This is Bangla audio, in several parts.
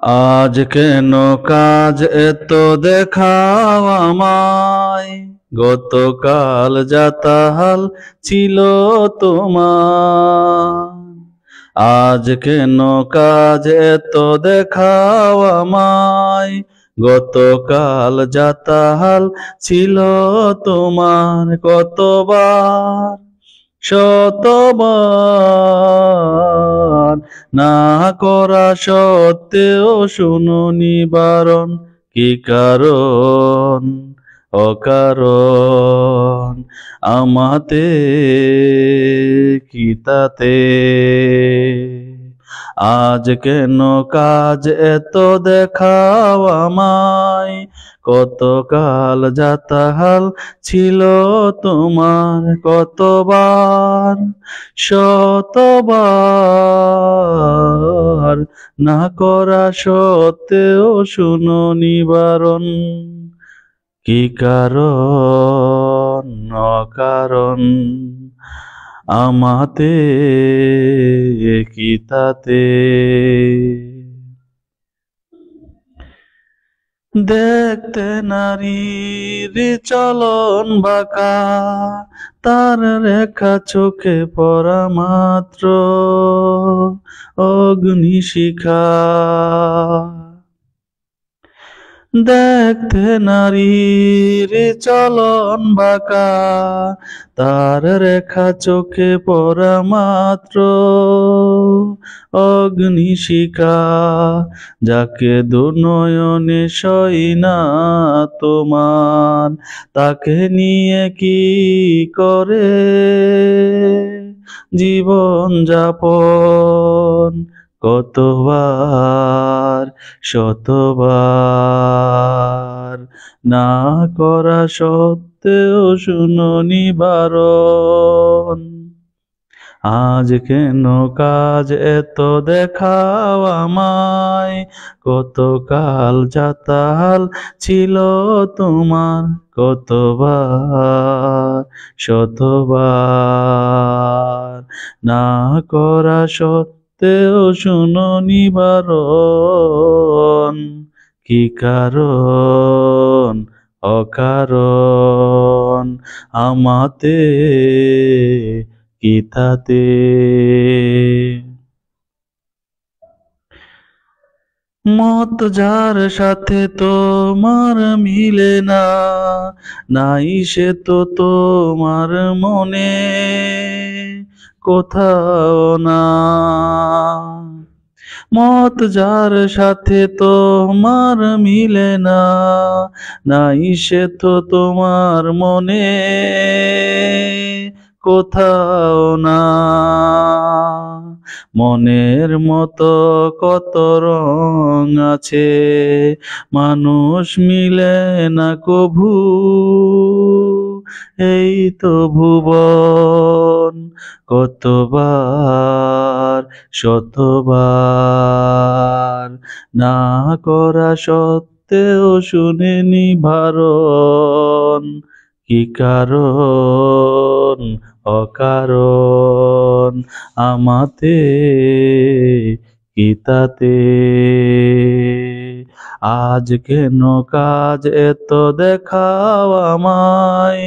আজ কেন কাজ এত দেখাও আমায়, গতকাল যাতাহাল ছিল তোমার। আজ কেন কাজ এত দেখাও আমায়, গতকাল যাতাহাল ছিল তোমার। কতবার শতবার না করা সত্ত্বেও শুনুনি বারণ। কি কারণ? অকারণ আমাতে কি তাতে? আজ কেন কাজ এত দেখাও আমায়, কতকাল যাতাহাল ছিল তোমার। কতবার শতবার না করা সত্ত্বেও শুনুনি বারণ। কি কারণ? অকারণ আমাতে কি তাতে? দেখতে নারীর চলন বাঁকা, তার রেখা চোখে পড়া মাত্র অগ্নিশিখা। দেখতে নারীর চলন বাঁকা, তার রেখা চোখে পড়া মাত্র অগ্নিশিখা। যাকে দুনয়নে সই না তোমার, তাকে নিয়ে কি করে জীবন যাপন? কতবার শতবার না করা সত্ত্বেও শুনুনি বারণ। আজ কেন কাজ এত দেখাও আমায়, কতকাল যাতাহাল ছিল তোমার। কতবার শতবার না করা সত্ত্বেও শুনুনি বারণ। কি কারণ? অকারণ আমাতে কি তাতে? মত যার সাথে তোমার মিলে না, নাই সে তো তোমার মনে কোথাও না। মত যার সাথে তোমার মিলে না, নাই সে তো তোমার মনে কোথাও না। মনের মতো কত রং আছে, মানুষ মিলে না কভু। এই তো ভুবন, কতবার শতবার না করা সত্ত্বেও শুনেনি বারণ। কি কারণ? অকারণ আমাতে কি তাতে? আজ কেন কাজ এত দেখাও আমায়,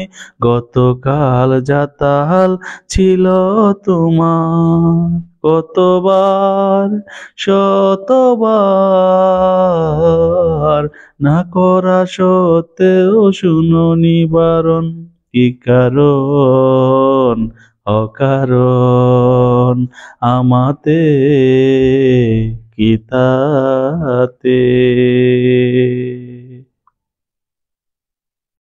গতকাল যাতাহাল ছিল তোমার। কতবার শতবার না করা সত্ত্বেও শুনুনি বারণ। কি কারণ? অকারণ আমাতে কি তাতে?